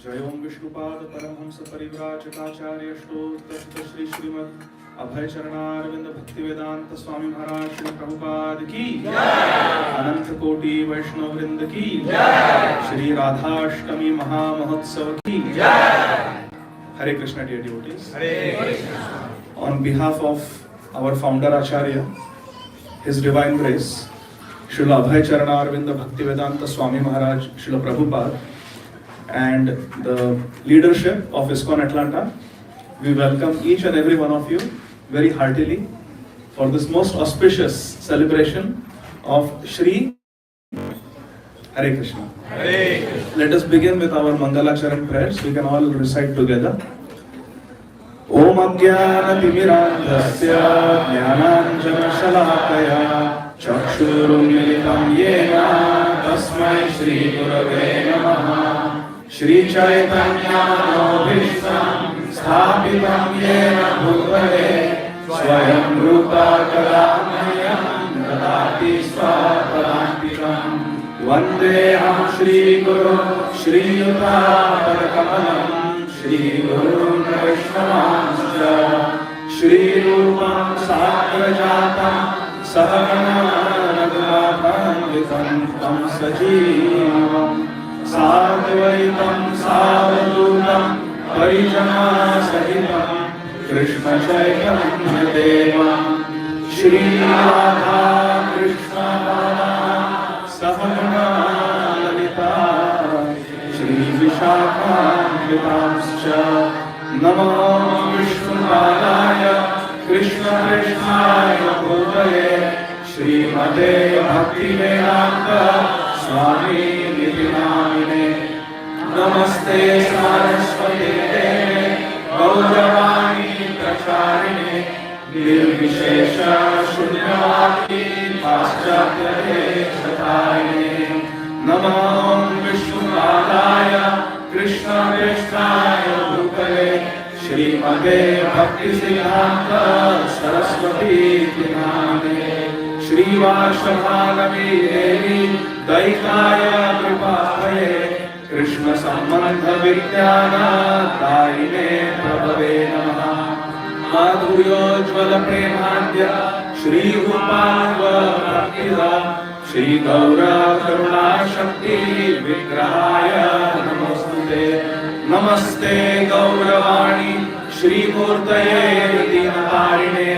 जय ओम विष्णुपाद परमहंस परिव्राजकाचार्य स्तोत्र श्री श्रीमद अभय चरणारविंद भक्ति वेदांत स्वामी महाराज श्री प्रभुपाद की अनंत कोटि वैष्णव वृंद की श्री राधाष्टमी महामहोत्सव की हरे Krishna dear devotees. On behalf of our founder Acharya, His Divine Grace, Srila Abhay Charanarvinda Bhaktivedanta Swami Maharaj, Srila Prabhupada, and the leadership of ISKCON Atlanta, we welcome each and every one of you very heartily for this most auspicious celebration of Shri Hare Krishna. Hare Krishna. Let us begin with our Mangalacharan prayers. We can all recite together. Om Ajnana-timirandhasya Jnananjana-shalakaya Chakshurumilitam yena Tasmai Shri Gurave Namaha Shri Chaitanya-manobhishtam Sthapitam yena bhutale Swayam Rupa Kalamayam Dadati Swapadantikam Vandeham Shri Guru Shri Yuta Padakamalam Shri Guru Vaishnavanscha Shri Rupam Sagrajatam Sahagana Raghunatham Tam Sajivam Sadvaitam Savadutam Parijana Sahitam Krishna Chaitanya Devam Shri Radha Krishna Sahagana Lalita Shri Vishakhamritamscha Namo Vishnupadaya Krishna Krishnaya Bhutale Srimate Bhaktivedanta Swami Nidhinamine Namaste Saraswate Deve Gauravani Pracharine Nirvishesha Shunyavati Paschatya Shatayine Namo Vishnupadaya Krishna Krishnaya Bhutale Srimate Bhakti Siddhanta Saraswati Dinamine Shri Vashavanavi Devi Daitaya Kripahare Krishna Sambandha Vidyana Daine Prabhave Namaha Madhuryo Premadya Shri Rupanga Bhaktida Shri Gaura Karuna Shakti Vigrahaya Namostute Namaste Gauravani Shri Murtaye Dinatarine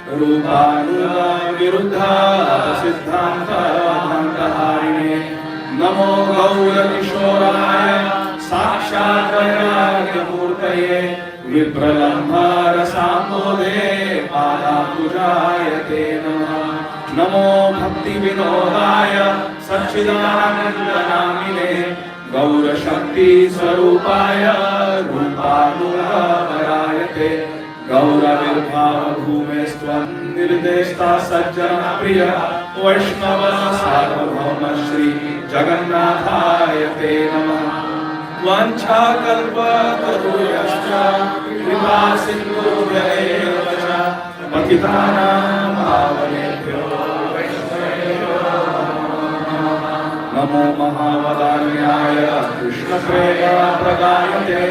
Rupanuga Viruddha Siddhanta Dhantaharine Namo Gaura Kishoraya Sakshat Vairagya Murtaye Vipralambha Rasambodhe Pada Pujayate Namaha Namo Bhakti Vinodaya Satchidananda Namine Gaura Shakti Swarupaya Rupanuga Varayate Gaura Virbhava Bhumestvam Nirdeshta Sajjana Priya Vaishnava Sarvabhauma Shri Jagannathayate Namaha Vancha Kalpa Taruyascha Kripa Sindhu Vyayavacha Patitanam Bhavanebhyo Namo Mahavadanyaya Krishna Prema Pradayate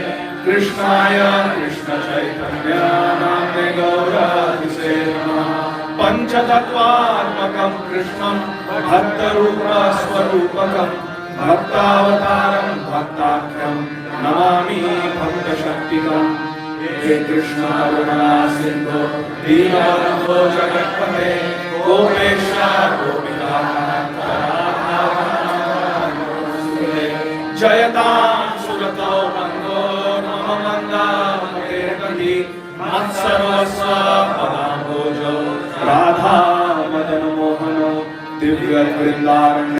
Krishnaya Krishna Chaitanya Namne Gaura Disena Panchatattvatmakam Krishnam Bhakta Rupa Swarupakam Bhaktavataram Bhaktakyam Namami Bhakta Shaktikam He Krishna Karuna Sindhu Deenabandho Jagatpate Gopesha Gopinakananta Jayatam Surato Mando Namamanda Mukherkandi Matsarvasva Padambojo Radha Madan Mohano Divya Vrindaran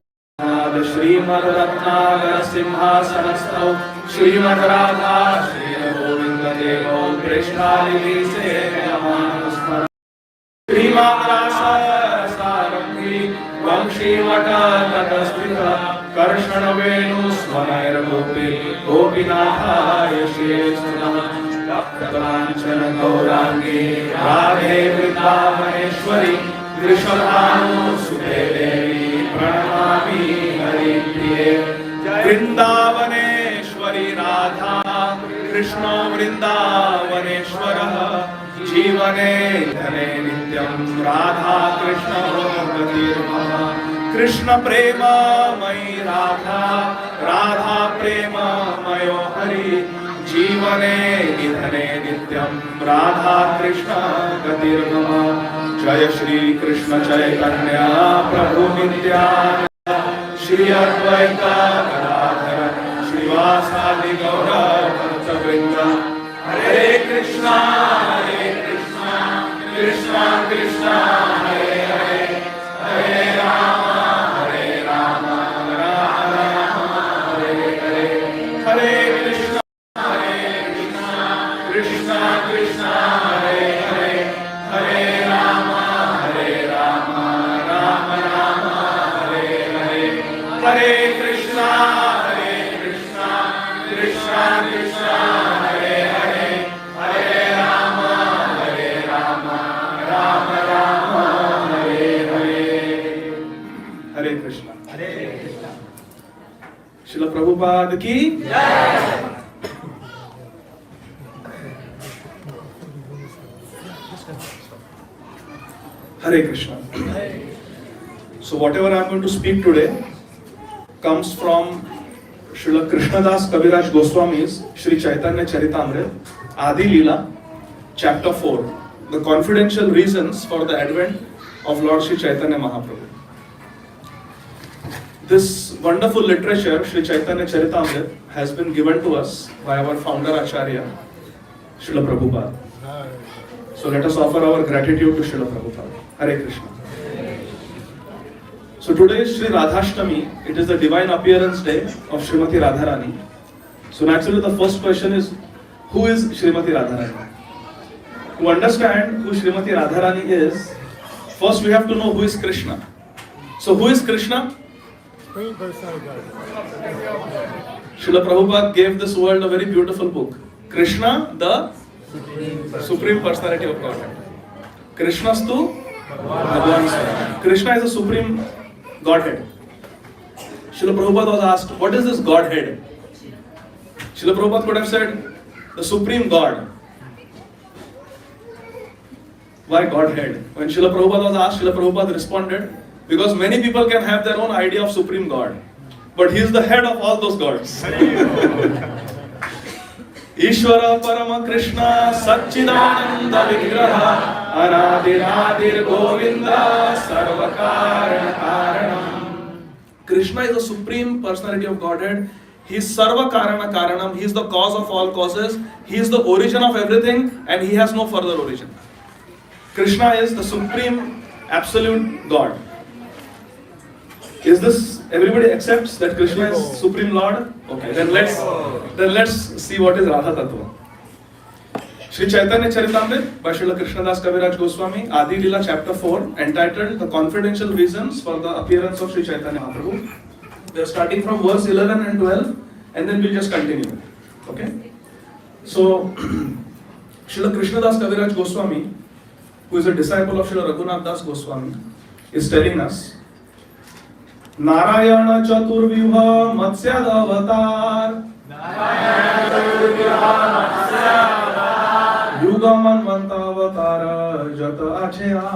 Srimad Ratnagar Simhasanastau Srimad Radha Shri Govinda Devo Krishna Lilise Namanuspara Srimad Rasa Saramhi Vamshi Vata Tatasvita Karshana Venu Swanair Gopi Gopinatha Yashesuna Kalanchana Gaurangi Radhe Vrindavaneshwari Krishnanu Sute Devi Pranamami Hari Priye Vrindavaneshwari Radha कृष्णो वृन्दावनेश्वरः जीवने धने नित्यं राधा कृष्ण गतिर्मम कृष्ण प्रेममयी राधा राधा प्रेममयो हरि जीवने निधने नित्यं राधा कृष्ण गतिर्मम जय श्री कृष्ण चैतन्य प्रभु नित्यानंद श्री अद्वैत गदाधर श्रीवासादि गौर भक्तवृंद हरे कृष्णा कृष्णा कृष्णा हरे हरे हरे राम राम राम हरे हरे हरे कृष्णा कृष्णा कृष्णा हरे हरे हरे राम राम राम हरे हरे हरे कृष्णा कृष्णा कृष्णा हरे हरे हरे राम राम राम हरे हरे हरे कृष्णा श्रील प्रभुपाद की Hare Krishna. So whatever I am going to speak today comes from Srila Krishnadas Kaviraj Goswami's Sri Chaitanya Charitamrita, Adi Leela, Chapter 4, the confidential reasons for the advent of Lord Sri Chaitanya Mahaprabhu. This wonderful literature, Sri Chaitanya Charitamrita, has been given to us by our founder Acharya, Srila Prabhupada. So let us offer our gratitude to Srila Prabhupada. Hare Krishna. So today is Sri Radhashtami. It is the divine appearance day of Srimati Radharani. So naturally the first question is, who is Srimati Radharani? To understand who Srimati Radharani is, first we have to know who is Krishna. So who is Krishna? Srila Prabhupada gave this world a very beautiful book. Krishna, the Supreme Personality of Godhead. Krishnastu Bhagavan Swayam. Krishna is the Supreme Godhead. Srila Prabhupada was asked, what is this Godhead? Srila Prabhupada could have said, the Supreme God. Why Godhead? When Srila Prabhupada was asked, Srila Prabhupada responded, because many people can have their own idea of Supreme God. But he is the head of all those gods. Ishvara Parama Krishna Satchidananda Vigraha Anadiradir Govinda Sarvakarana Karanam. Krishna is the Supreme Personality of Godhead. He is Sarva Karana Karanam. He is the cause of all causes. He is the origin of everything and he has no further origin. Krishna is the Supreme Absolute God. Is this, everybody accepts that Krishna is Supreme Lord? Okay, then let's see what is Radha Tattva. Sri Chaitanya Charitamrita by Srila Krishnadas Kaviraj Goswami, Adi Leela Chapter 4, entitled The Confidential Reasons for the Appearance of Sri Chaitanya Mahaprabhu. We are starting from verse 11 and 12 and then we'll just continue. Okay? So, Srila Krishnadas Kaviraj Goswami, who is a disciple of Srila Raghunath Das Goswami, is telling us, Narayana Chaturvyuha Matsyad Avatar Yuga Manvanta Avatara Jata Achaya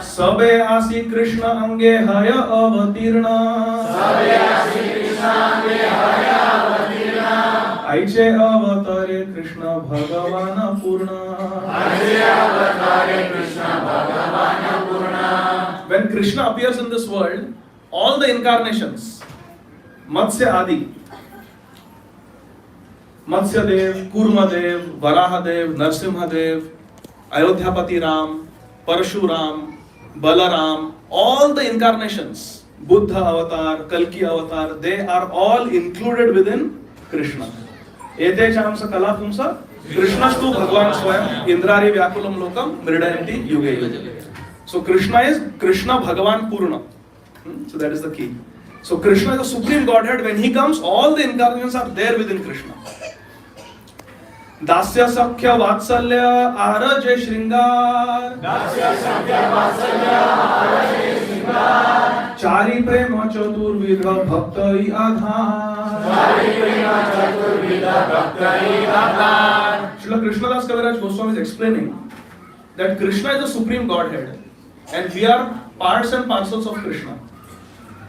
Sabe Asi Krishna Ange Haya Avatirna Aiche Avatare Krishna Bhagavana Purna. When Krishna appears in this world, all the incarnations, Matsya Adi, Matsya Dev, Kurma Dev, Varaha Dev, Narsimha Dev, Ayodhyapati Ram, Parshuram, Balaram, all the incarnations, Buddha Avatar, Kalki Avatar, they are all included within Krishna. Ete chamsa kala pumsa Krishnastu Bhagavan Swayam Indrari Vyakulam Lokam Mridayanti Yuge Yuge. So Krishna is Krishna Bhagavan Purna. So that is the key. So Krishna is the Supreme Godhead. When he comes, all the incarnations are there within Krishna. Dasya Sakhya Vatsalya Arajay Shringar. Dasya Sakhya Vatsalya Arajay Shringar. चारि प्रेम चतुर्विध भक्ति आधार। Srila Krishnadas Kaviraj Goswami is explaining that Krishna is the supreme Godhead and we are parts and parcels of Krishna.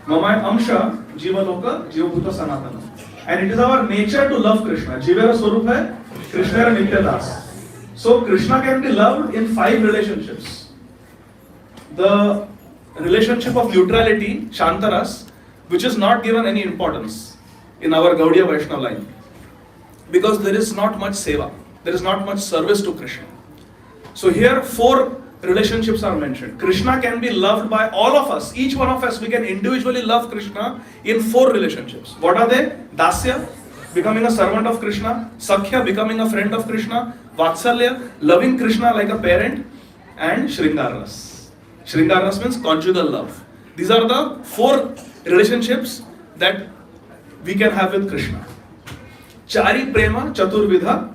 Mamay Amsha Jiva Loka Jiva Bhuta Sanatana. And it is our nature to love Krishna. Jivera Swarup hai, Krishna and Nityadas. So Krishna can be loved in 5 relationships. The relationship of neutrality, Shantaras, which is not given any importance in our Gaudiya Vaishnava line. Because there is not much seva, there is not much service to Krishna. So here 4 relationships are mentioned. Krishna can be loved by all of us. Each one of us, we can individually love Krishna in 4 relationships. What are they? Dasya, becoming a servant of Krishna. Sakhya, becoming a friend of Krishna. Vatsalya, loving Krishna like a parent. And Shringaras. Shringaras means conjugal love. These are the 4 relationships that we can have with Krishna. Chari prema chaturvidha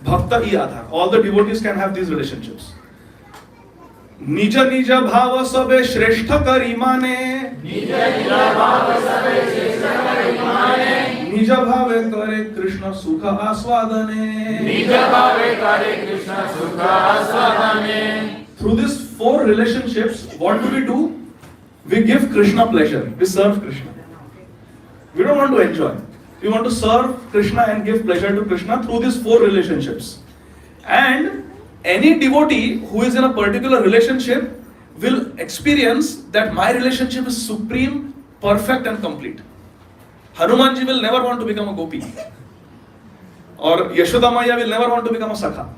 bhakta I adhar. All the devotees can have these relationships. Nija nija bhava sabe shrestha kari mane. Nija bhave kare Krishna sukha aswadane. Through these 4 relationships, what do? We give Krishna pleasure. We serve Krishna. We don't want to enjoy. We want to serve Krishna and give pleasure to Krishna through these 4 relationships. And any devotee who is in a particular relationship will experience that my relationship is supreme, perfect and complete. Hanumanji will never want to become a gopi. Or Yashoda Maya will never want to become a sakha.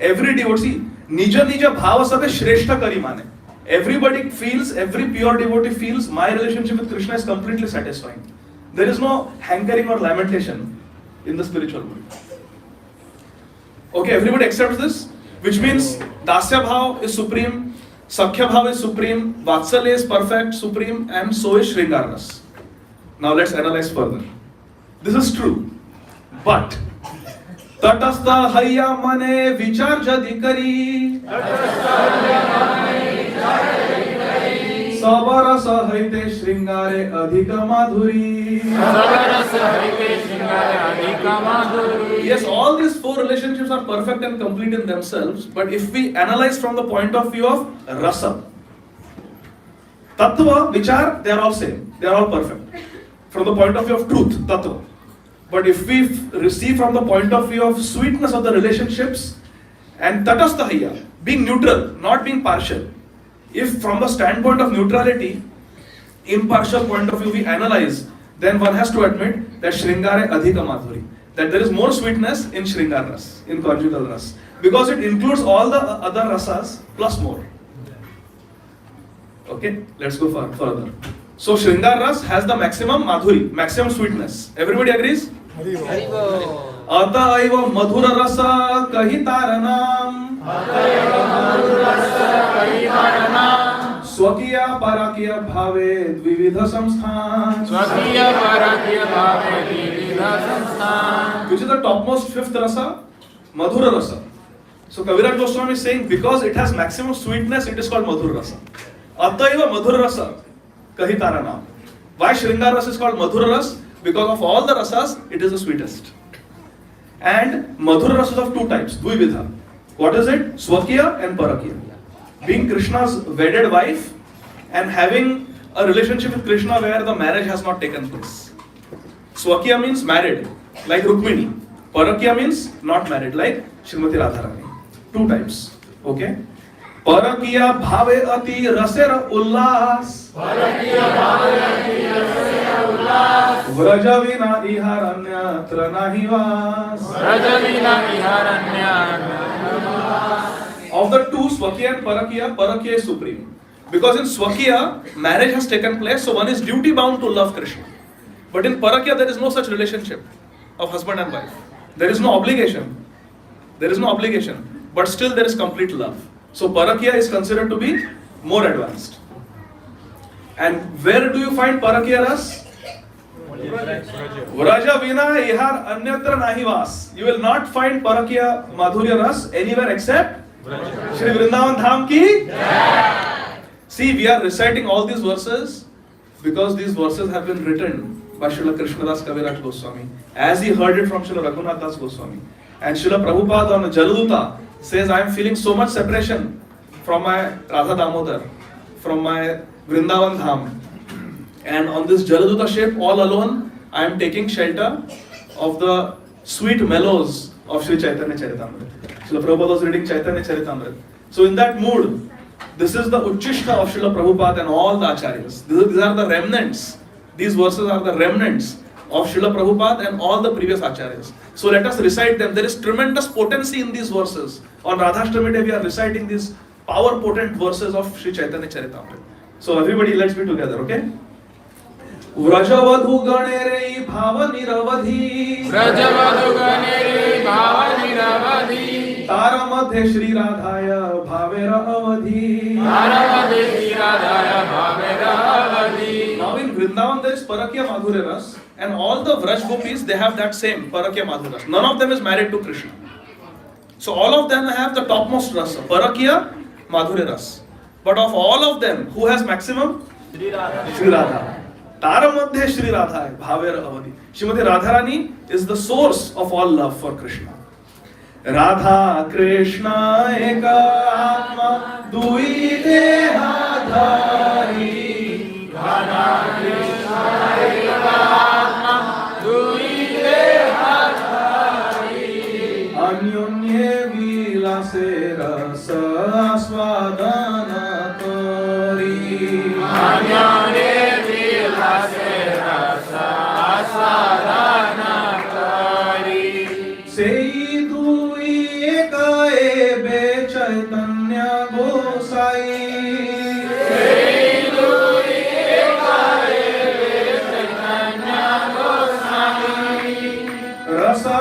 Every devotee, nija nija bhava sabe shrestha kari mane. Everybody feels, every pure devotee feels my relationship with Krishna is completely satisfying. There is no hankering or lamentation in the spiritual world. Okay, everybody accepts this? Which means Dasya Bhav is supreme, Sakhya Bhav is supreme, Vatsalya is perfect, supreme, and so is Shringaras. Now let's analyze further. This is true. But Tatastha Hayya Mane Vichar Jadi Kari Sabarasa Haite Shringare Adhika Madhuri. Yes, all these 4 relationships are perfect and complete in themselves, but if we analyze from the point of view of rasa, tattva, vichar, they are all same, they are all perfect. From the point of view of truth, tattva. But if we receive from the point of view of sweetness of the relationships and tatasthahiya, being neutral, not being partial. If from the standpoint of neutrality, impartial point of view we analyze, then one has to admit that Shringare Adhika Madhuri, that there is more sweetness in Shringar Ras, in conjugal ras, because it includes all the other rasas plus more. Okay, let's go further. So Shringar Ras has the maximum Madhuri, maximum sweetness. Everybody agrees? Ataiva Madhura Rasa Kahitaranam Swakiya Parakiya Bhave Dvividha Samsthan. Which is the topmost 5th rasa? Madhura Rasa. So Kaviraj Goswami is saying because it has maximum sweetness, it is called Madhura Rasa. Ataiva Madhura Rasa Kahitaranam. Why Shringar Rasa is called Madhura Rasa? Because of all the rasas, it is the sweetest. And Madhura Rasa is of 2 types, Dvividha. What is it? Swakiya and Parakiya. Being Krishna's wedded wife and having a relationship with Krishna where the marriage has not taken place. Swakiya means married, like Rukmini. Parakiya means not married, like Srimati Radharani. 2 types. Okay? Parakiya bhave ati rasera ullas. Vraja vina iharanyatra nahi vas. Of the 2, Swakiya and Parakiya is supreme. Because in Swakiya, marriage has taken place, so one is duty bound to love Krishna. But in Parakiya, there is no such relationship of husband and wife. There is no obligation. But still there is complete love. So Parakiya is considered to be more advanced. And where do you find Parakiya Ras? Vraja vina ihar anyatra nahi vas. You will not find Parakiya Madhurya Ras anywhere except Shri Vrindavan Dham ki. See, we are reciting all these verses because these verses have been written by Srila Krishnadas Kaviraj Goswami as he heard it from Srila Raghunath Das Goswami. And Srila Prabhupada on Jaladuta says, I am feeling so much separation from my Radha Damodar, from my Vrindavan Dham. And on this Jaladuta ship, all alone, I am taking shelter of the sweet mellows of Sri Chaitanya Charitamrita. Srila Prabhupada was reading Chaitanya Charitamrita. So in that mood, this is the Uchishta of Srila Prabhupada and all the Acharyas. These are the remnants. These verses are the remnants of Srila Prabhupada and all the previous Acharyas. So let us recite them. There is tremendous potency in these verses. On Radhashtami day we are reciting these power potent verses of Sri Chaitanya Charitamrita. So everybody, let's be together, okay? व्रजवधु गणेरे भाव निरवधि व्रजवधु गणेरे भाव निरवधि तार मध्ये श्री राधाय भावेर अवधि तार मध्ये श्री राधाय भावेर अवधि. Now in Vrindavan there is Parakya Madhurya Ras, and all the Vraj gopis they have that same Parakya Madhurya Ras. None of them is married to Krishna. So all of them have the topmost rasa, Parakya Madhurya Ras. But of all of them, who has maximum? Shri Radha. Shri Radha. Tara Madhya Shri Radha Bhaver Avadi. Srimati Radharani is the source of all love for Krishna. Radha Krishna Eka Atma Dui Deha Dhari. Radha Krishna Eka Atma Dui Deha Dhari. Anyonye Vilase Rasa Aswadana Tori. Anyone vilase rasa aswadana kari. Sei dui eka ebe Chaitanya Gosai. Sei dui eka ebe Chaitanya Gosai. Rasa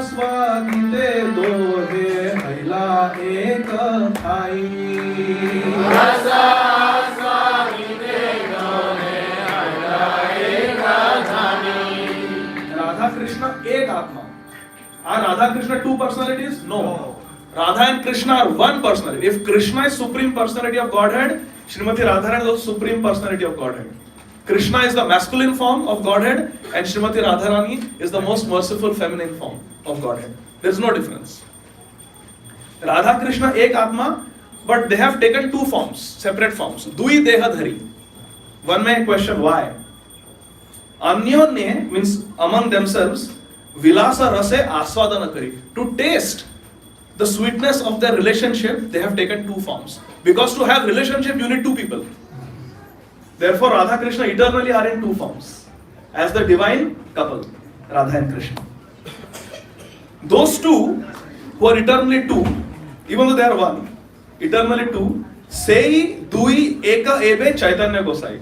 swadite dohe haila eka thai. Rasa Radha Krishna ek Atma. Are Radha Krishna two personalities? No. Radha and Krishna are one personality. If Krishna is supreme personality of Godhead, Srimati Radharani is also supreme personality of Godhead. Krishna is the masculine form of Godhead and Srimati Radharani is the most merciful feminine form of Godhead. There is no difference. Radha Krishna ek Atma, but they have taken two forms, separate forms. Dui Deha Dhari. One may question why. Anyonye means among themselves, Vilasa Rase Aswadana Kari. To taste the sweetness of their relationship, they have taken two forms. Because to have relationship, you need two people. Therefore, Radha Krishna eternally are in two forms. As the divine couple, Radha and Krishna. Those two, who are eternally two, even though they are one, eternally two, Sei Dui Eka Ebe Chaitanya Gosai.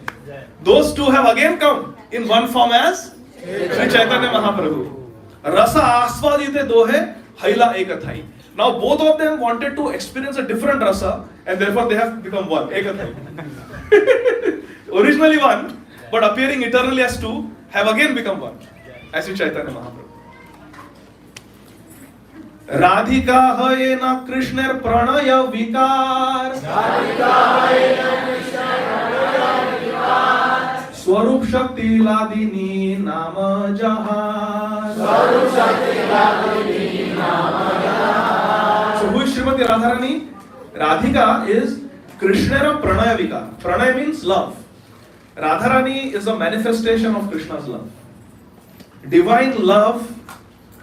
Those two have again come in one form as Sri Chaitanya Mahaprabhu. Rasa Aswadite Dohe Haila Ekathai. Now both of them wanted to experience a different rasa and therefore they have become one. Ekathai. Originally one, but appearing eternally as two, have again become one. As Sri Chaitanya Mahaprabhu. Radhika haye na Krishner pranaya vikar. Radhika haye na Krishner pranaya vikar. Swarup Shakti Ladini Nama Jahan. Swarup Shakti Ladini Nama Jahan. So who is Srimati Radharani? Radhika is Krishna Pranaya Vikar. Pranaya means love. Radharani is a manifestation of Krishna's love. Divine love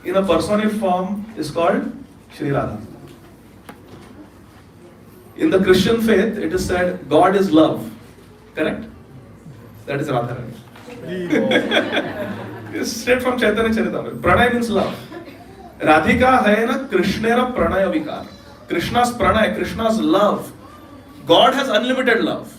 in a personified form is called Shri Radha. In the Christian faith, it is said God is love. Correct? That is Radharani. It's straight from Chaitanya Charitamrita. Pranay means love. Radhika hai na Krishnera pranaya vikar. Krishna's pranay, Krishna's love. God has unlimited love.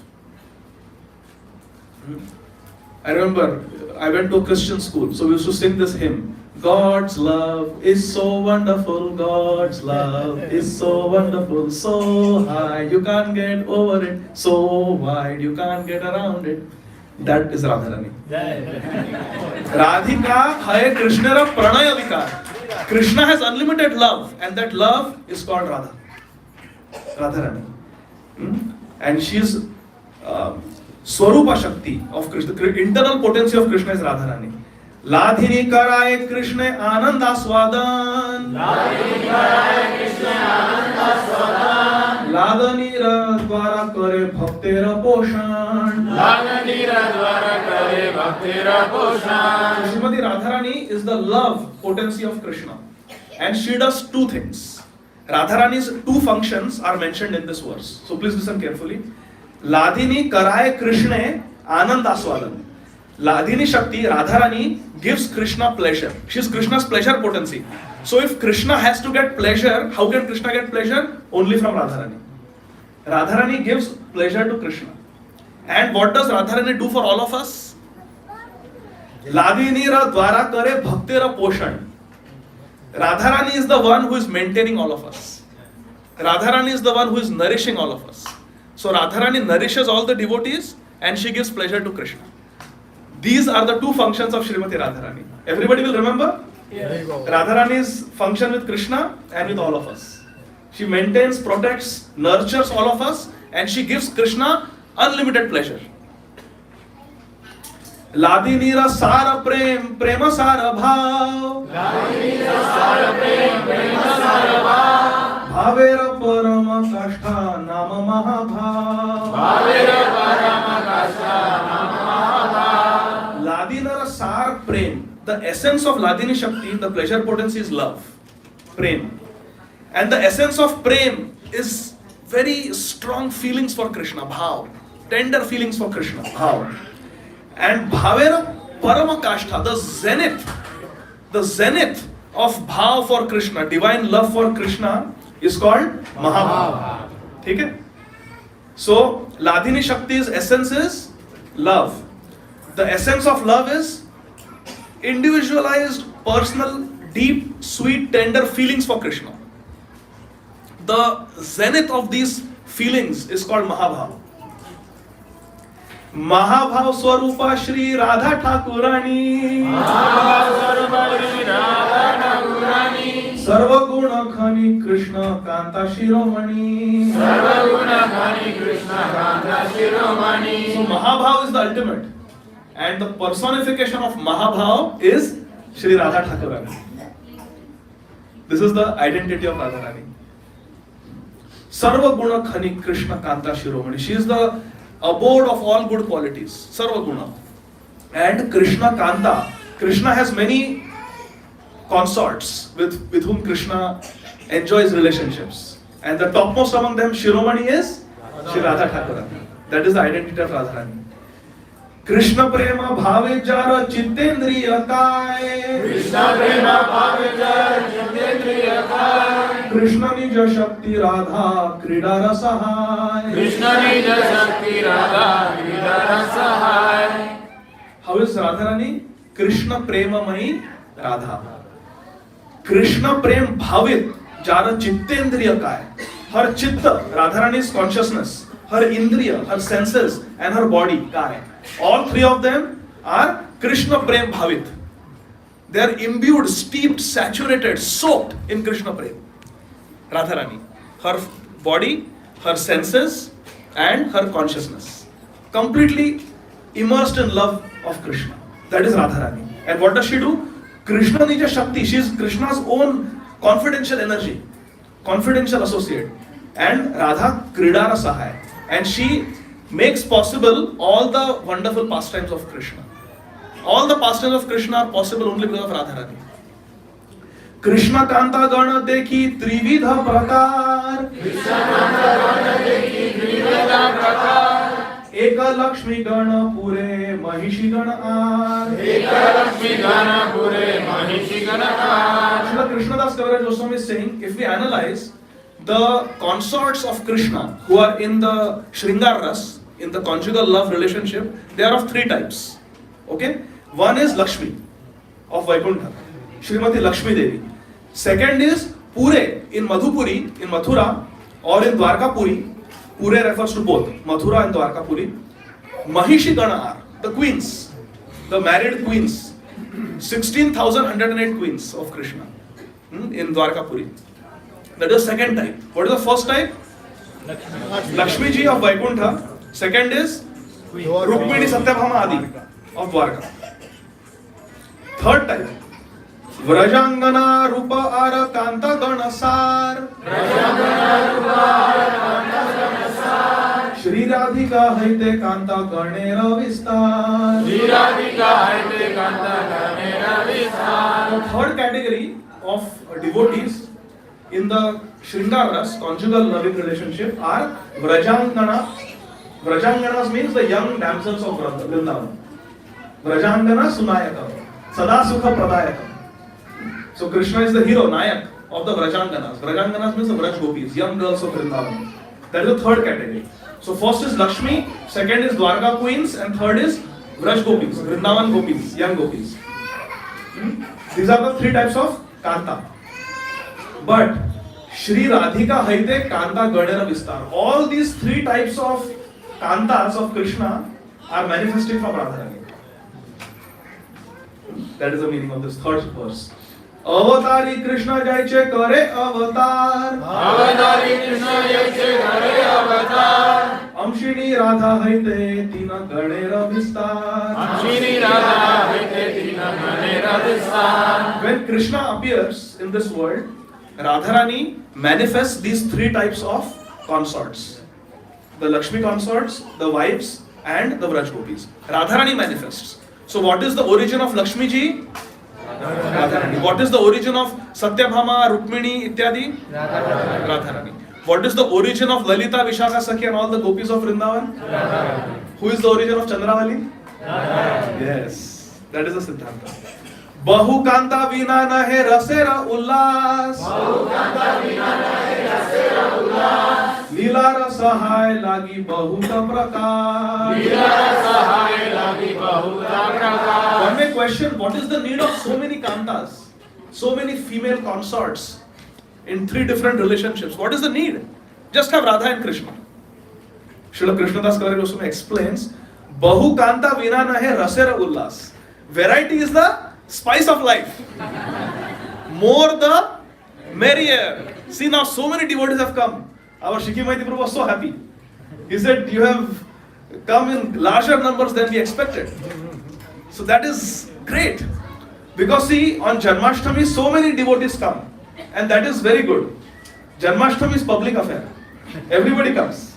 I remember I went to a Christian school, so we used to sing this hymn. God's love is so wonderful, God's love is so wonderful, so high you can't get over it, so wide you can't get around it. That is Radharani. Radhika hai Krishnera pranaya vikar. Krishna has unlimited love and that love is called Radha. Radharani. And she is Swarupa Shakti of Krishna, the internal potency of Krishna is Radharani. Ladhini karaye Krishna anandaswadan. Ladhini karaye Krishna anandaswadan. Ladanira dwara kare bhaktera poshan. Ladanira dwara kare bhaktera poshan. Srimati Radharani is the love potency of Krishna, and she does two things. Radharani's two functions are mentioned in this verse, so please listen carefully. Ladhini karaye Krishna anandaswadan. Ladhini Shakti, Radharani, gives Krishna pleasure. She is Krishna's pleasure potency. So if Krishna has to get pleasure, how can Krishna get pleasure? Only from Radharani. Radharani gives pleasure to Krishna. And what does Radharani do for all of us? Ladhini ra dwara kare bhaktera poshan. Radharani is the one who is maintaining all of us. Radharani is the one who is nourishing all of us. So Radharani nourishes all the devotees and she gives pleasure to Krishna. These are the two functions of Srimati Radharani. Everybody will remember? Yes. Radharani's function with Krishna and with all of us. She maintains, protects, nurtures all of us, and she gives Krishna unlimited pleasure. Ladinira sara prem, prema sara bhav. Ladinira sara prem, prema sara bhav. Bhavera parama kashtha nama mahabhav. Bhavera parama kashtha nama mahabhav. Ladinara sar prem. The essence of Ladini Shakti, the pleasure potency, is love. Prem. And the essence of prem is very strong feelings for Krishna, bhav. Tender feelings for Krishna, bhav. And bhavera parama kashtha, the zenith of bhav for Krishna, divine love for Krishna, is called mahabhav. Okay? So Ladini Shakti's essence is love. The essence of love is individualized, personal, deep, sweet, tender feelings for Krishna. The zenith of these feelings is called mahabhav. Mahabhav Swarupa Shri Radha Thakurani. Mahabhav Swarupa Shri Radha Thakurani. Sarva Guna Khani Krishna Kanta Shiromani. Sarva Guna Khani Krishna Kanta Shiromani. So Mahabhav is the ultimate. And the personification of Mahabhav is Shri Radha Thakurani. This is the identity of Radharani. Sarva Guna Khani Krishna Kanta Shiromani. She is the abode of all good qualities. Sarva Guna. And Krishna Kanta. Krishna has many consorts with whom Krishna enjoys relationships. And the topmost among them, Shiromani, is Shri Radha Thakurani. That is the identity of Radharani. Krishna prema bhave jara chittendriya kai. Krishna prema bhave jara chittendriya kai. Krishna nija shakti radha krida rasahai. Krishna nija shakti radha krida rasahai. How is Radharani? Krishna prema mahi Radha. Krishna prem bhavit jara chittendriya kai. Her chitta, Radharani's consciousness, her indriya, her senses, and her body, kai. All three of them are Krishna Prem Bhavit. They are imbued, steeped, saturated, soaked in Krishna Prem. Radharani. Her body, her senses, and her consciousness. Completely immersed in love of Krishna. That is Radharani. And what does she do? Krishna Nija Shakti. She is Krishna's own confidential energy, confidential associate. And Radha Kridara Sahai. And she makes possible all the wonderful pastimes of Krishna. All the pastimes of Krishna are possible only because of Radharani. Krishna Kanta Gana Dekhi Trividha Prakar. Krishna Kanta Gana Dekhi Trividha Prakar. Eka Lakshmi Gana Pure Mahishi Gana Ar. Eka Lakshmi Gana Pure Mahishi Gana Ar. Srila Krishnadas Kaviraj Goswami is saying, if we analyze the consorts of Krishna who are in the Shringar Ras, in the conjugal love relationship, they are of three types. Okay? One is Lakshmi of Vaikuntha, Srimati Lakshmi Devi. Second is Pure in Madhupuri, in Mathura, or in Dwarkapuri. Pure refers to both Mathura and Dwarkapuri. Mahishi Gana are the queens, the married queens. 16,108 queens of Krishna in Dwarkapuri. That is second type. What is the first type? Lakshmi Ji of Vaikuntha Second is Rukmini Satyabhama Adi of Dwarka. Third type, Vrajangana Rupa Ara Kanta Ganasar. Shri Radhika Haite Kanta Ganera Vistar. The third category of devotees in the Shringar Ras, conjugal loving relationship, are Vrajangana. Vrajanganas means the young damsels of Vrindavan. Vrajangana Sunayaka, Sada Sukha Pradayaka. So Krishna is the hero, Nayak of the Vrajanganas. Vrajanganas means the Vraj Gopis, young girls of Vrindavan. That is the third category. So first is Lakshmi, second is Dwarka Queens, and third is Vraj Gopis, Vrindavan Gopis, young Gopis. These are the three types of Kanta. But Shri Radhika Haite Kanta Gadadhar Vistar. All these three types of Kantas of Krishna are manifesting from Radharani. That is the meaning of this third verse. Avatari Krishna Jaiche Kare Avatar. Avatari Krishna Jaiche Kare Avatar. Amshini Radha Haite Tina Gadadhar Vistar. Amshini Radha Haite Tina Gadadhar Vistar. When Krishna appears in this world, Radharani manifests these three types of consorts. The Lakshmi consorts, the wives, and the Vraj Gopis. Radharani manifests. So what is the origin of Lakshmi ji? Radharani. What is the origin of Satyabhama, Rukmini, ityadi? Radharani. What is the origin of Lalita, Vishakha, Sakhi and all the gopis of Vrindavan? Radharani. Who is the origin of Chandravali? Radharani. Yes, that is the Siddhanta. Bahu Kanta Vina Nahe Rasera Ullas. Bahu Kanta Vina Nahe Rasera Ullas. Leela Rasahai Lagi Bahuta Prakar. Leela Rasahai Lagi Bahuta Prakar. One may question, what is the need of so many Kantas? So many female consorts in three different relationships. What is the need? Just have Radha and Krishna. Srila Krishnadas Kaviraj Goswami explains, Bahu Kanta Vina Nahe Rasera Ullas. Variety is the spice of life. More the merrier. See, now so many devotees have come. Our Shikhi Maiti Prabhu was so happy. He said, you have come in larger numbers than we expected. So that is great. Because see, on Janmashtami so many devotees come. And that is very good. Janmashtami is public affair. Everybody comes.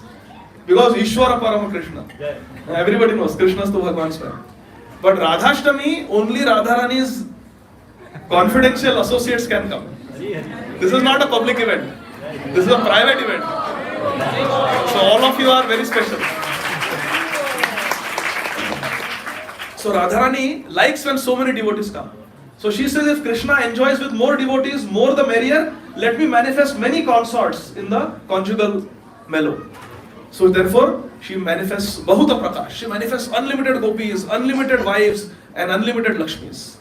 Because Ishwara Parama Krishna. Everybody knows Krishna is the Bhagwan's friend. But Radhashtami, only Radharani's confidential associates can come. This is not a public event. This is a private event. So all of you are very special. So Radharani likes when so many devotees come. So she says, if Krishna enjoys with more devotees, more the merrier, let me manifest many consorts in the conjugal mellow. So therefore, she manifests Bahuta Prakash. She manifests unlimited gopis, unlimited wives, and unlimited Lakshmis.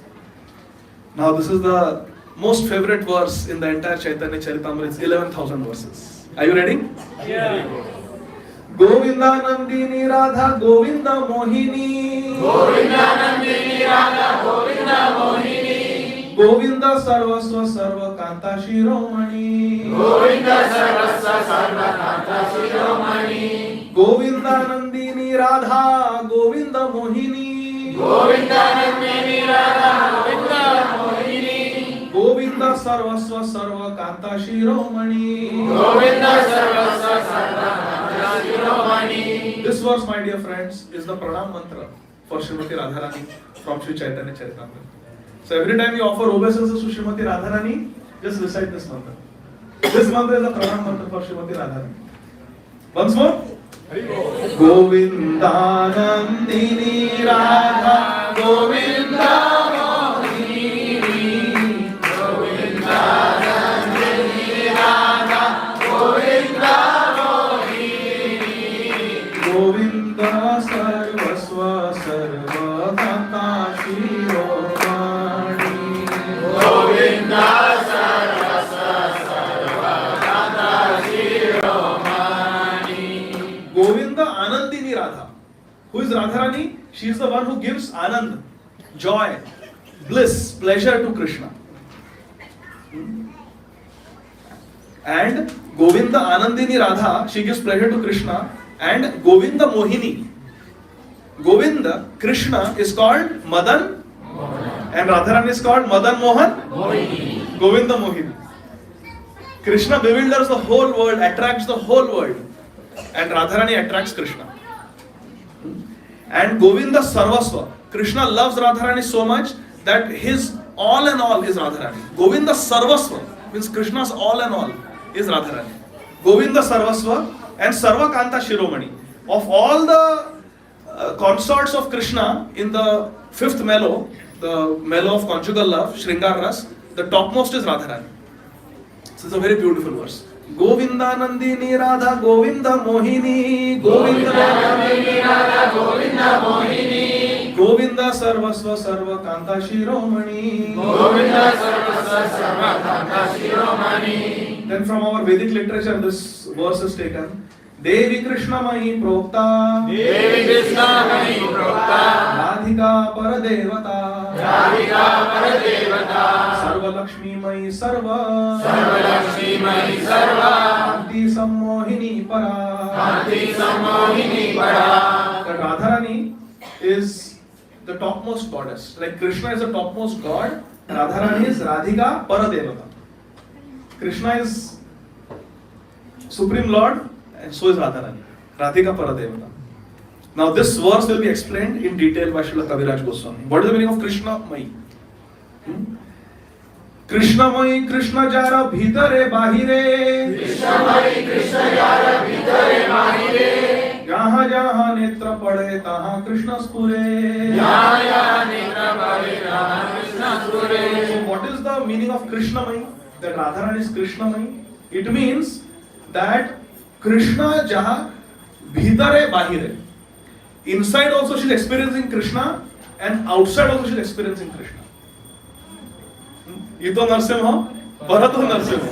Now this is the most favorite verse in the entire Chaitanya Charitamrita. It's 11,000 verses. Are you ready? Yeah. Govinda Nandini Radha Govinda Mohini. Govinda Nandini Radha Govinda Mohini. Govinda Sarvasva Sarva Kanta Shiromani. Govinda Sarvasva Sarva Kanta Shiromani. Govinda Nandini Radha Govinda Mohini. Govinda Nandini Radha Govinda Mohini. Govinda Sarvasva Sarva Kanta Shiromani. Govinda Sarvasva Sarva Kanta Shiromani. This verse, my dear friends, is the pranam mantra for Srimati Radharani from Sri Chaitanya Charitamrita. So every time you offer obeisances to Srimati Radharani, just recite this mantra. This mantra is the pranam mantra for Srimati Radharani. Once more. Govinda Nandini Radha Govinda Mohini. Govinda Nandini Radha Govinda Mohini. Govinda Sarvasva Sarva Kanta Shiromani. Govinda Sarvasva Sarva Kanta Shiromani. Govinda Anandini Radha. Who is Radharani? She is the one who gives Anand, joy, bliss, pleasure to Krishna. And Govinda Anandini Radha, she gives pleasure to Krishna. and Govinda Mohini. Govinda, Krishna is called Madan and Radharani is called Madan Mohan. Govinda Mohini. Krishna bewilders the whole world, attracts the whole world, and Radharani attracts Krishna. And Govinda Sarvasva. Krishna loves Radharani so much that his all and all is Radharani. Govinda Sarvasva means Krishna's all and all is Radharani. Govinda Sarvasva and Sarvakanta Shiromani. Of all the consorts of Krishna in the fifth mellow, the mellow of conjugal love, Shringar Ras, the topmost is Radharani. So it's a very beautiful verse. Govinda Nandini Radha Govinda Mohini. Govinda Nandini Radha Govinda Mohini. Govinda Sarvasva Sarva Kanta Shiromani. Govinda Sarvasva Sarva Kanta Shiromani. Then from our Vedic literature this verse is taken. Devi Krishna Mahi Prokta. Devi Krishna Mahi Prokta. Radhika Paradevata. Radhika Paradevata. Sarva Lakshmi Mahi Sarva. Sarva Lakshmi Mahi Sarva. Bhakti Sammohini Para. Bhakti Sammohini Para. That Radharani is the topmost goddess. Like Krishna is the topmost god, Radharani is Radhika Paradevata. Krishna is Supreme Lord and so is Radharani. Radhika Paradevata. Now this verse will be explained in detail by Srila Kaviraj Goswami. What is the meaning of Krishna Mai? Krishna Mai, Krishna Jara Bhitare Bahire. Krishna Mai, Krishna Jara Bhitare Bahire. Jahan jahan netra pade tahan Krishna spure. Jahan jahan netra pade tahan Krishna spure. So what is the meaning of Krishna Mai? That Radharani is Krishna Mai. It means that Krishna jahan bhitare bahire. Inside also she is experiencing Krishna and outside also she is experiencing Krishna. Ito Narsimha, Bharato Narsimha.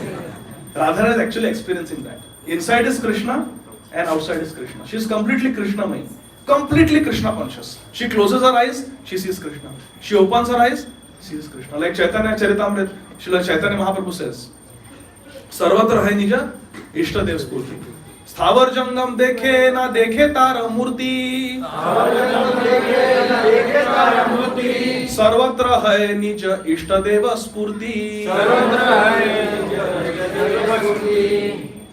Radharani is actually experiencing that. Inside is Krishna and outside is Krishna. She is completely Krishna-maya, completely Krishna conscious. She closes her eyes, she sees Krishna. She opens her eyes, she sees Krishna. Like Chaitanya Charitamrita, Srila Chaitanya Mahaprabhu says, Sarvatra hai nija Ishtadev spurti. Sthavar jangam dekhe na dekhe tara murti. Sarvatra hai nija Ishtadeva spurti.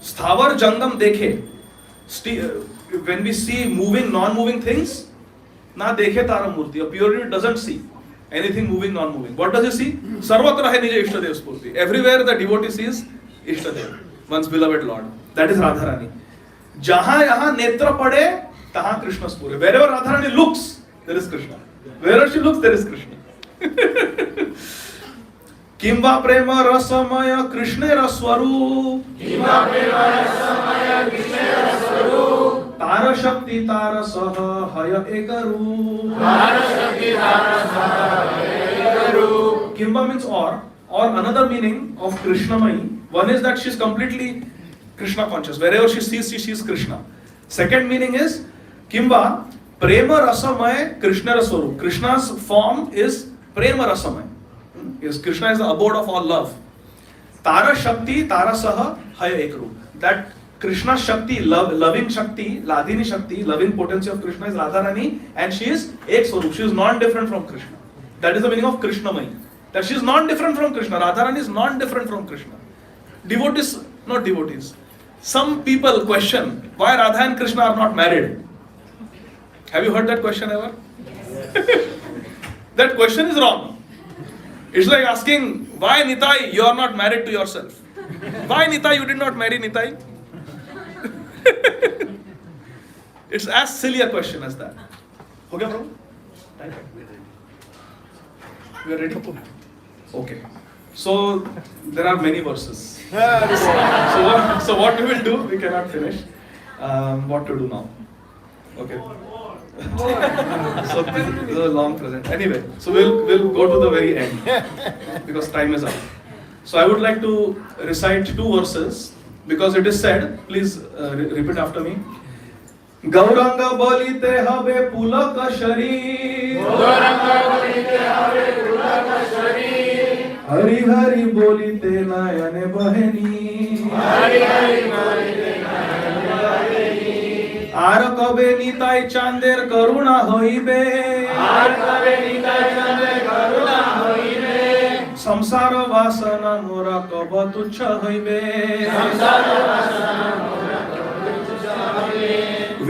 Sthavar jangam dekhe. When we see moving, non-moving things, na dekhe tara murti. A pure doesn't see anything moving, non-moving. What does he see? Sarvatra hai nija Ishtadev spurti. Everywhere the devotee sees Ishtadev, one's beloved Lord. That is Radharani. Jahan yahan netra pade, tahan Krishna spure. Wherever Radharani looks, there is Krishna. Wherever she looks, there is Krishna. Kimva prema rasamaya Krishnera swarup. Kimva prema rasamaya Krishnera swarup. Tara shakti tara saha haya ekaru. Tara shakti tara saha haya ekaru. Kimva means or another meaning of Krishnamai. One is that she is completely Krishna conscious. Wherever she sees Krishna. Second meaning is Kimva prema rasamaya Krishnera swarup. Krishna's form is prema rasamaya. Yes, Krishna is the abode of all love. Tara Shakti, Tara Saha, Haya Ekru. That Krishna Shakti, loving Shakti, Ladini Shakti, loving potency of Krishna is Radharani, and she is Ek Swarup. She is non-different from Krishna. That is the meaning of Krishna Mai. That she is non-different from Krishna. Radharani is non-different from Krishna. Devotees, not devotees. Some people question why Radha and Krishna are not married. Have you heard that question ever? Yes. That question is wrong. It's like asking, why Nitai, you are not married to yourself? Why Nitai, you did not marry Nitai? It's as silly a question as that. Okay, bro? We are ready? Okay. So, there are many verses. So what we will do, we cannot finish. What to do now? Okay. So this is a long present. Anyway, so we'll go to the very end because time is up. So I would like to recite two verses because it is said. Please repeat after me. Gauranga bolite habe pulaka sharir. Gauranga bolite habe pulaka sharir. Hari Hari bolite nayane baheni. Hari Hari bolite nayane baheni. আর কবে নিতাই চাঁদের করুণা হইবে, আর কবে নিতাই চাঁদের করুণা হইবে, সংসার বাসনা মোরা কব তুচ্ছ হইবে, সংসার বাসনা মোরা কব তুচ্ছ হইবে,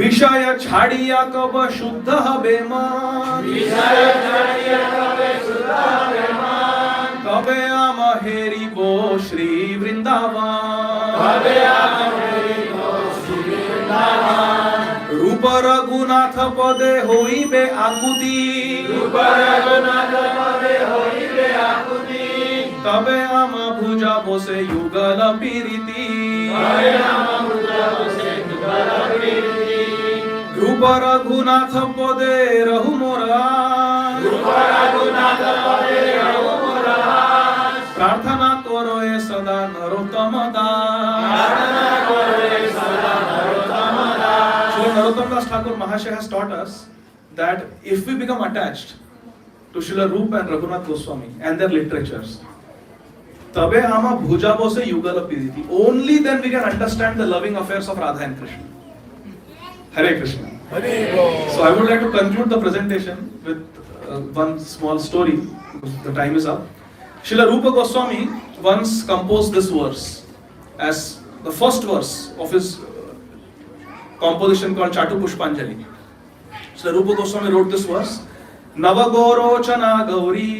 বিষয় ছাড়িয়া কব শুদ্ধ হবে মন, বিষয় ছাড়িয়া কবে শুদ্ধ হবে মন, কবে আম হেরিব শ্রী বৃন্দাবন, কবে আম হেরিব শ্রী বৃন্দাবন, রূপ রঘুনাথ পদে হইবে আকুতি, রূপ রঘুনাথ পদে হইবে আকুতি, তবে আম ভুজা বসে যুগল প্রীতি, কবে আম ভুজা বসে যুগল প্রীতি, রূপ রঘুনাথ পদে রহু মোরা, রূপ রঘুনাথ পদে রহু মোরা, প্রার্থনা করো এ সদা নরোত্তম দাস, প্রার্থনা করে সদা নরোত্তম Das. So Narottam Das Thakur Mahasaya has taught us that if we become attached to Srila Rupa and Raghunath Goswami and their literatures, tabe ama bhuja bose yugala piriti, only then we can understand the loving affairs of Radha and Krishna. Hare Krishna. So I would like to conclude the presentation with one small story, because the time is up. Srila Rupa Goswami once composed this verse as the first verse of his composition called Chatu Pushpanjali. Srila Rupa Goswami wrote this verse: Navagorochana Gauri,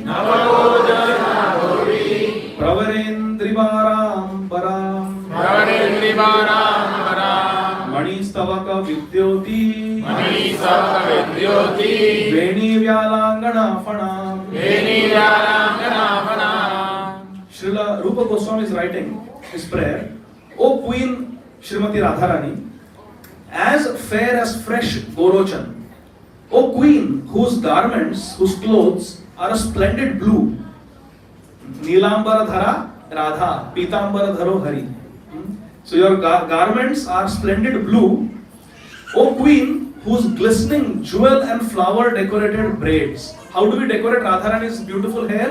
Navagorochana Gauri, Pravarendrivaram Param, Pravarendrivaram Param, Manistavaka Vidyoti, Manisavaka Vidyoti, Veni Vyalangana Fanam. Veni Vyalangana Fanam. Srila Rupa Goswami is writing his prayer: O Queen Srimati Radharani, as fair as fresh Gorochan, O Queen, whose garments, whose clothes are a splendid blue, Neelambara Dhara Radha, Pitambara Dharo Hari. So your garments are splendid blue, O Queen, whose glistening jewel and flower decorated braids. How do we decorate Radharani's beautiful hair?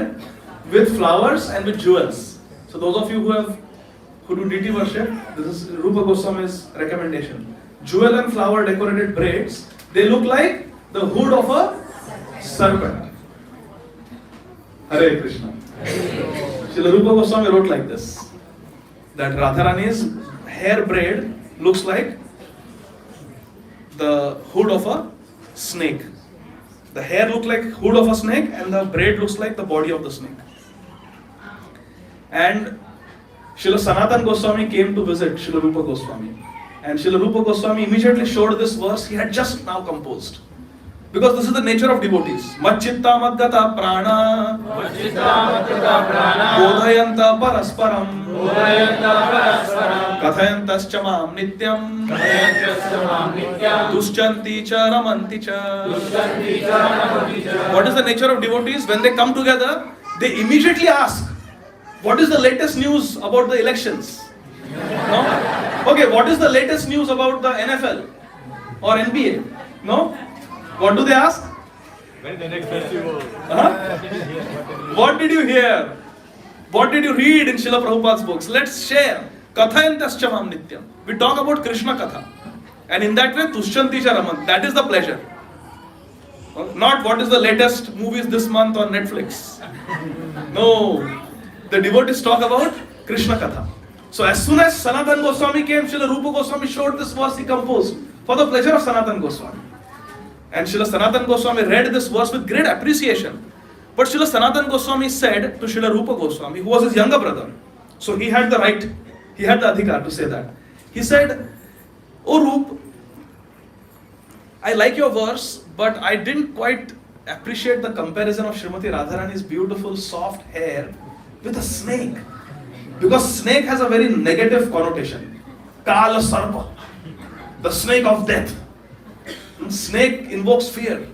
With flowers and with jewels. So those of you who do deity worship, this is Rupa Goswami's recommendation. Jewel and flower decorated braids, they look like the hood of a serpent. Hare Krishna. Srila Rupa Goswami wrote like this, that Radharani's hair braid looks like the hood of a snake. The hair looks like hood of a snake and the braid looks like the body of the snake. And Srila Sanatan Goswami came to visit Srila Rupa Goswami. And Srila Rupa Goswami immediately showed this verse he had just now composed. Because this is the nature of devotees. Macchitta madgata prana, Macchitta madgata prana, bodhayanta parasparam, Bodhayanta parasparam, kathayantascha mam nityam, Kathayantascha mam nityam, duschanti cha ramanti cha. Duschanti cha ramanti cha. What is the nature of devotees? When they come together, they immediately ask, what is the latest news about the elections? No? Okay, what is the latest news about the NFL or NBA? No? What do they ask? When the next festival? What did you hear? What did you read in Srila Prabhupada's books? Let's share. Kathayantascha mam nityam. We talk about Krishna Katha. And in that way, Tushyanti cha raman. That is the pleasure. Not what is the latest movies this month on Netflix. No. The devotees talk about Krishna Katha. So as soon as Sanatan Goswami came, Srila Rupa Goswami showed this verse he composed for the pleasure of Sanatan Goswami. And Srila Sanatan Goswami read this verse with great appreciation. But Srila Sanatan Goswami said to Srila Rupa Goswami, who was his younger brother, so he had the right, he had the adhikar to say that. He said, "O Rup, I like your verse, but I didn't quite appreciate the comparison of Srimati Radharani's beautiful soft hair with a snake. Because snake has a very negative connotation. Kala Sarpa, the snake of death. Snake invokes fear.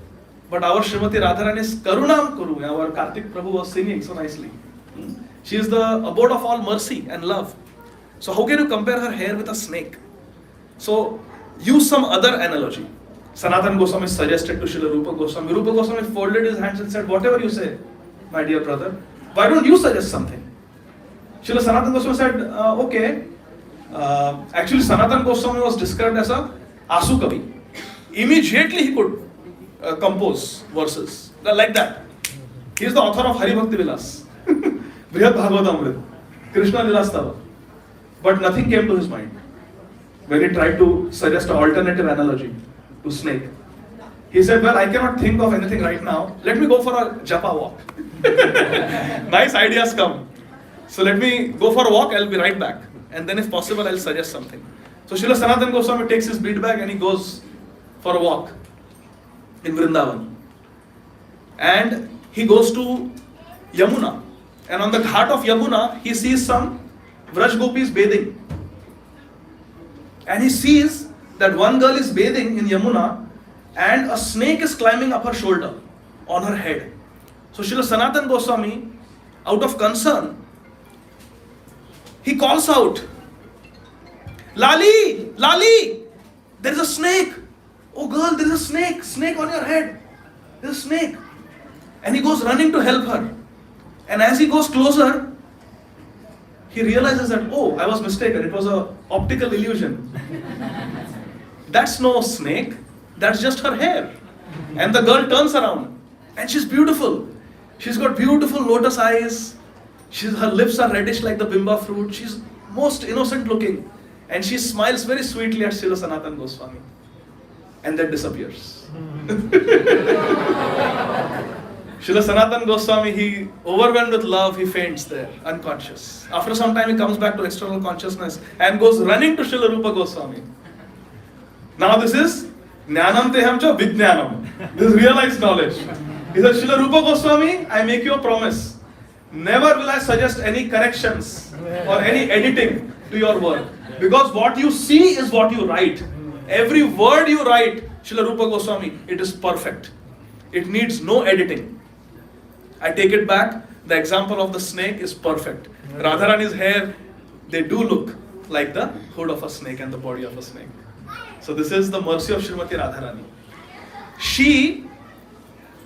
But our Srimati Radharani's Karunam Kuru, our Kartik Prabhu was singing so nicely. She is the abode of all mercy and love. So how can you compare her hair with a snake? So use some other analogy. Sanatan Goswami suggested to Srila Rupa Goswami. Rupa Goswami folded his hands and said, whatever you say, my dear brother, why don't you suggest something? Srila Sanatan Goswami said, okay. Actually, Sanatan Goswami was described as a Asu Kavi. Immediately he could compose verses like that. He is the author of Hari Bhakti Vilas, Brihad Bhagavatamrit, Krishna Lilastava. But nothing came to his mind when he tried to suggest an alternative analogy to snake. He said, well, I cannot think of anything right now. Let me go for a japa walk. Nice ideas come. So let me go for a walk, I'll be right back. And then if possible, I'll suggest something. So Srila Sanatana Goswami takes his bead bag and he goes for a walk in Vrindavan. And he goes to Yamuna. And on the ghat of Yamuna, he sees some Vraj Gopis bathing. And he sees that one girl is bathing in Yamuna and a snake is climbing up her shoulder, on her head. So Srila Sanatana Goswami, out of concern, he calls out, Lali, Lali, there is a snake. Oh girl, there is a snake on your head. There is a snake. And he goes running to help her. And as he goes closer, he realizes that, oh, I was mistaken. It was an optical illusion. That's no snake. That's just her hair. And the girl turns around. And she's beautiful. She's got beautiful lotus eyes. Her lips are reddish like the bimba fruit. She's most innocent looking. And she smiles very sweetly at Srila Sanatana Goswami. And then disappears. Srila Sanatana Goswami, he overwhelmed with love, he faints there, unconscious. After some time, he comes back to external consciousness and goes running to Srila Rupa Goswami. Now this is Jnanam Teham Cha Vijnanam. This is realized knowledge. He says, Srila Rupa Goswami, I make you a promise. Never will I suggest any corrections or any editing to your work. Because what you see is what you write. Every word you write, Srila Rupa Goswami, it is perfect. It needs no editing. I take it back. The example of the snake is perfect. Radharani's hair, they do look like the hood of a snake and the body of a snake. So this is the mercy of Srimati Radharani. She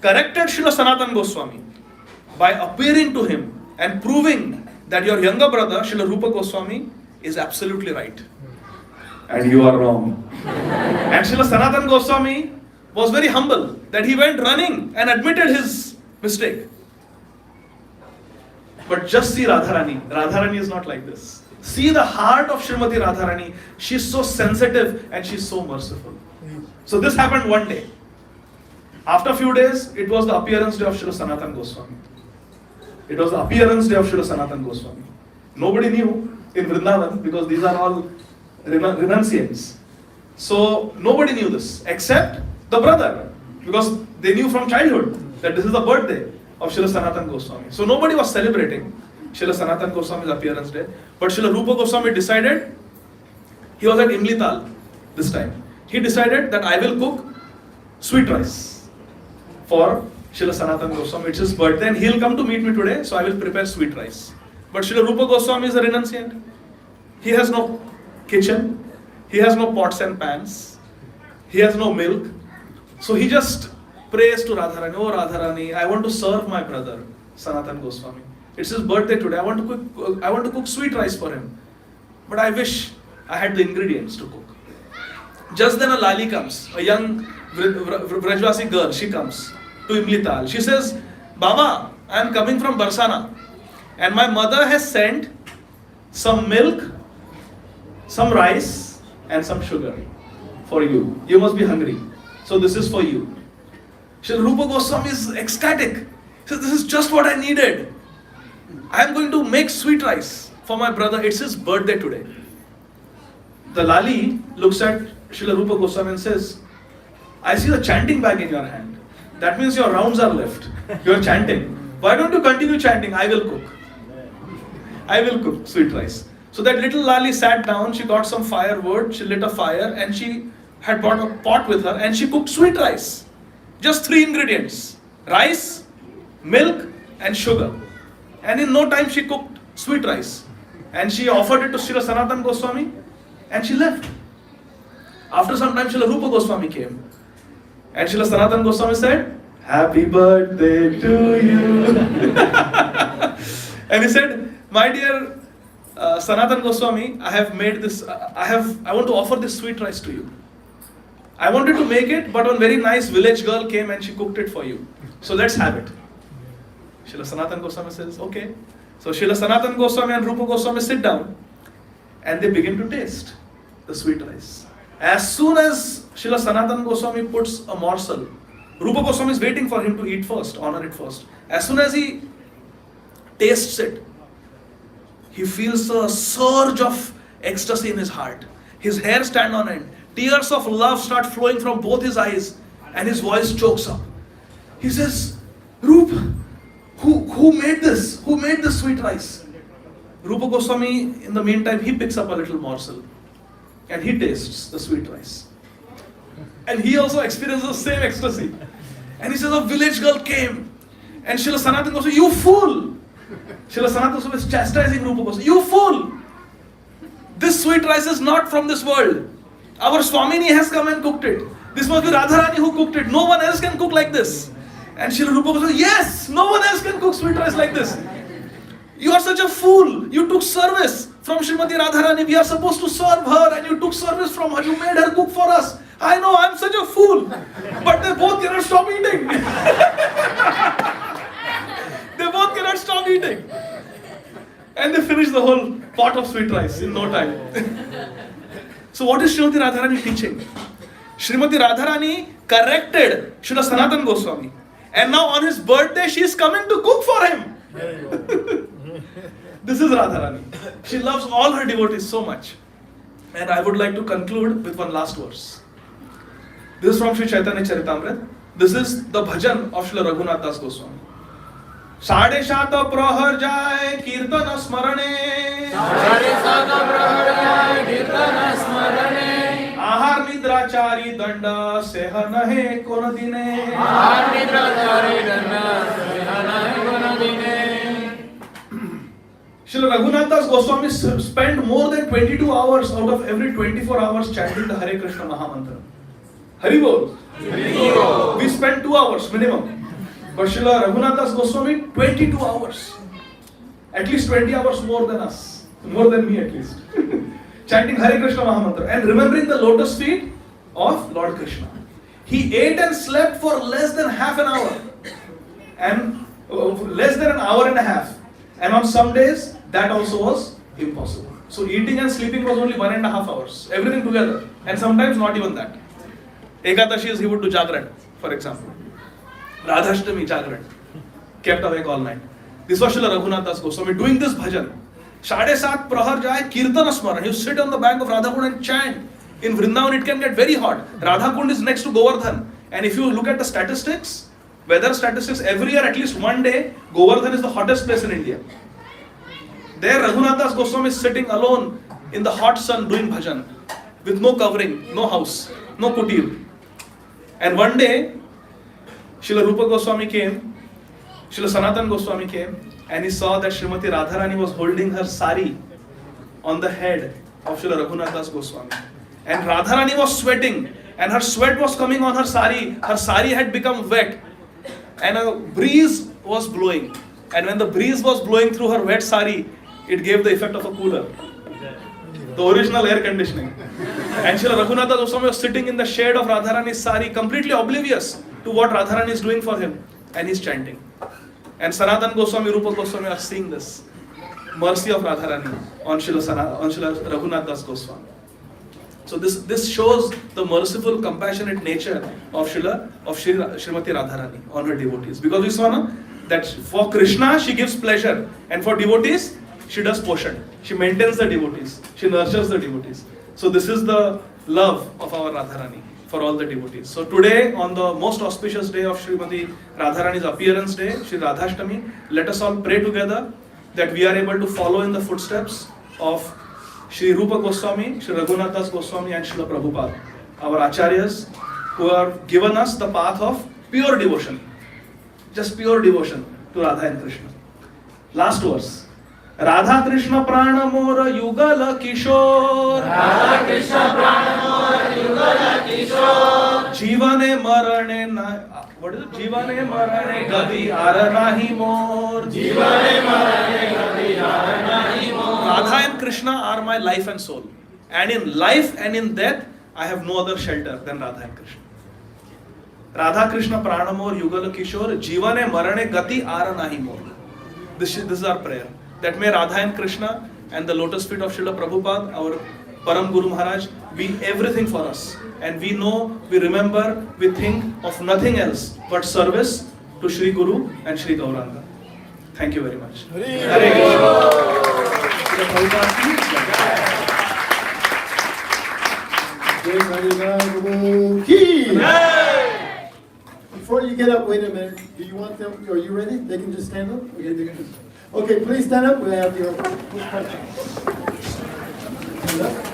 corrected Srila Sanatana Goswami by appearing to him and proving that your younger brother, Srila Rupa Goswami, is absolutely right. And you are wrong. And Srila Sanatana Goswami was very humble that he went running and admitted his mistake. But just see Radharani. Radharani is not like this. See the heart of Srimati Radharani. She's so sensitive and she's so merciful. So this happened one day. After a few days, it was the appearance day of Srila Sanatana Goswami. It was the appearance day of Srila Sanatana Goswami. Nobody knew in Vrindavan because these are all renunciants. So nobody knew this except the brother, because they knew from childhood that this is the birthday of Srila Sanatana Goswami. So nobody was celebrating Srila Sanatana Goswami's appearance day. But Srila Rupa Goswami decided, he was at Imlital this time. He decided that I will cook sweet rice for Srila Sanatana Goswami. It's his birthday and he'll come to meet me today, so I will prepare sweet rice. But Srila Rupa Goswami is a renunciant. He has no kitchen. He has no pots and pans. He has no milk. So he just prays to Radharani, oh Radharani, I want to serve my brother, Sanatana Goswami. It's his birthday today. I want to cook sweet rice for him. But I wish I had the ingredients to cook. Just then a Lali comes, a young Vrajvasi girl, she comes to Imlital. She says, Baba, I am coming from Barsana and my mother has sent some milk, some rice and some sugar for you. You must be hungry. So this is for you. Srila Rupa Goswami is ecstatic. He says, this is just what I needed. I am going to make sweet rice for my brother. It's his birthday today. The Lali looks at Srila Rupa Goswami and says, I see the chanting bag in your hand. That means your rounds are left. You are chanting. Why don't you continue chanting? I will cook. I will cook sweet rice. So that little Lali sat down, she got some firewood, she lit a fire and she had brought a pot with her and she cooked sweet rice. Just 3 ingredients. Rice, milk and sugar. And in no time she cooked sweet rice. And she offered it to Srila Sanatana Goswami and she left. After some time Srila Rupa Goswami came. And Srila Sanatana Goswami said, Happy birthday to you. And he said, my dear Sanatana Goswami, I have made this, I want to offer this sweet rice to you. I wanted to make it, but one very nice village girl came and she cooked it for you. So let's have it. Srila Sanatana Goswami says, okay. So Srila Sanatana Goswami and Rupa Goswami sit down and they begin to taste the sweet rice. As soon as Srila Sanatana Goswami puts a morsel, Rupa Goswami is waiting for him to eat first, honor it first. As soon as he tastes it, he feels a surge of ecstasy in his heart. His hair stand on end. Tears of love start flowing from both his eyes and his voice chokes up. He says, Rup, who made this? Who made this sweet rice? Rupa Goswami, in the meantime, he picks up a little morsel and he tastes the sweet rice. And he also experiences the same ecstasy. And he says, a village girl came. And Srila Sanatana Goswami, you fool! Srila Sanatana Goswami is chastising Rupa Goswami. You fool! This sweet rice is not from this world. Our Swamini has come and cooked it. This must be Radharani who cooked it. No one else can cook like this. And Srila Rupa Goswami, yes, no one else can cook sweet rice like this. You are such a fool. You took service from Srimati Radharani. We are supposed to serve her and you took service from her. You made her cook for us. I know, I'm such a fool. But they both cannot stop eating. They both cannot stop eating. And they finish the whole pot of sweet rice in no time. So what is Srimati Radharani teaching? Srimati Radharani corrected Srila Sanatana Goswami. And now on his birthday, she is coming to cook for him. This is Radharani. She loves all her devotees so much. And I would like to conclude with one last verse. This is from Sri Chaitanya Charitamrita. This is the bhajan of Srila Raghunath Das Goswami. साढ़े सात प्रहर जाए कीर्तन स्मरणे आहार निद्राचारी दंड सेह नहे कोन दिने Srila Raghunath Das Goswami spent more than 22 hours out of every 24 hours chanting the Hare Krishna Mahamantra. Hari Bol. We spent 2 hours minimum. But Srila Raghunath Das Goswami, 22 hours. At least 20 hours more than us. More than me at least. Chanting Hare Krishna Mahamantra and remembering the lotus feet of Lord Krishna. He ate and slept for less than half an hour. And less than an hour and a half. And on some days, that also was impossible. So eating and sleeping was only 1.5 hours. Everything together. And sometimes not even that. Ekadashis he would do Jagran, for example. Radhashtami Jagran, kept awake all night. This was Srila Raghunath Das Goswami doing this bhajan. 7:30 prahar jaye kirtan smaran. You sit on the bank of Radhakund and chant. In Vrindavan it can get very hot. Radhakund is next to Govardhan. And if you look at the statistics, weather statistics, every year at least one day, Govardhan is the hottest place in India. There Raghunath Das Goswami is sitting alone in the hot sun doing bhajan. With no covering, no house, no kutir. And one day, Srila Rupa Goswami came, Srila Sanatana Goswami came, and he saw that Srimati Radharani was holding her sari on the head of Srila Raghunath Das Goswami. And Radharani was sweating, and her sweat was coming on her sari. Her sari had become wet, and a breeze was blowing. And when the breeze was blowing through her wet sari, it gave the effect of a cooler. The original air conditioning. And Srila Raghunath Das Goswami was sitting in the shade of Radharani's sari, completely oblivious to what Radharani is doing for him, and he's chanting. And Sanatana Goswami, Rupa Goswami are seeing this mercy of Radharani on Srila Raghunath Das Goswami. So this shows the merciful, compassionate nature of Srimati Radharani on her devotees. Because we saw that for Krishna she gives pleasure, and for devotees she does poshan. She maintains the devotees. She nurtures the devotees. So this is the love of our Radharani for all the devotees. So today, on the most auspicious day of Srimati Radharani's appearance day, Shri Radhashtami, let us all pray together that we are able to follow in the footsteps of Shri Rupa Goswami, Shri Raghunath Das Goswami and Srila Prabhupada, our acharyas who have given us the path of pure devotion. Just pure devotion to Radha and Krishna. Last verse. Radha Krishna Prana Mora Yugal Kishore. Radha Krishna Prana Mora Yugal Kishore. Jivane Marane what is it? Jivane Marane Gadi Aranahi Mor. Jivane Marane Gadi Aranahi Mor. Radha and Krishna are my life and soul. And in life and in death, I have no other shelter than Radha and Krishna. Radha Krishna Pranamor Yugal Kishore Jivane Marane Gati Ara Nahi More. This is our prayer. That may Radha and Krishna and the lotus feet of Srila Prabhupada, our Param Guru Maharaj, be everything for us. And we know, we remember, we think of nothing else but service to Shri Guru and Shri Gauranga. Thank you very much. Hare Krishna. Srila Prabhupada ki jai. Before you get up, wait a minute. Do you want them? Are you ready? They can just stand up? Okay, please stand up. We have your stand up.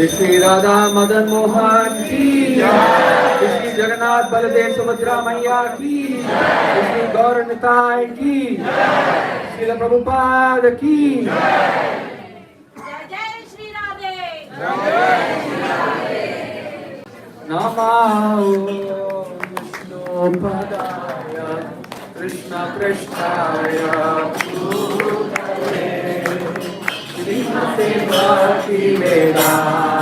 Shri Radha Madan Mohan ki jai, Shri Jagannath Baladev Subhadra Maiya ki jai, Shri Gaur Nitai ki jai, Shri Prabhupada ki jai. जय Shri Radhe Namo Vishnu Padaya Krishna Krishnaya Bhutale Srimati Bhakti Vedanta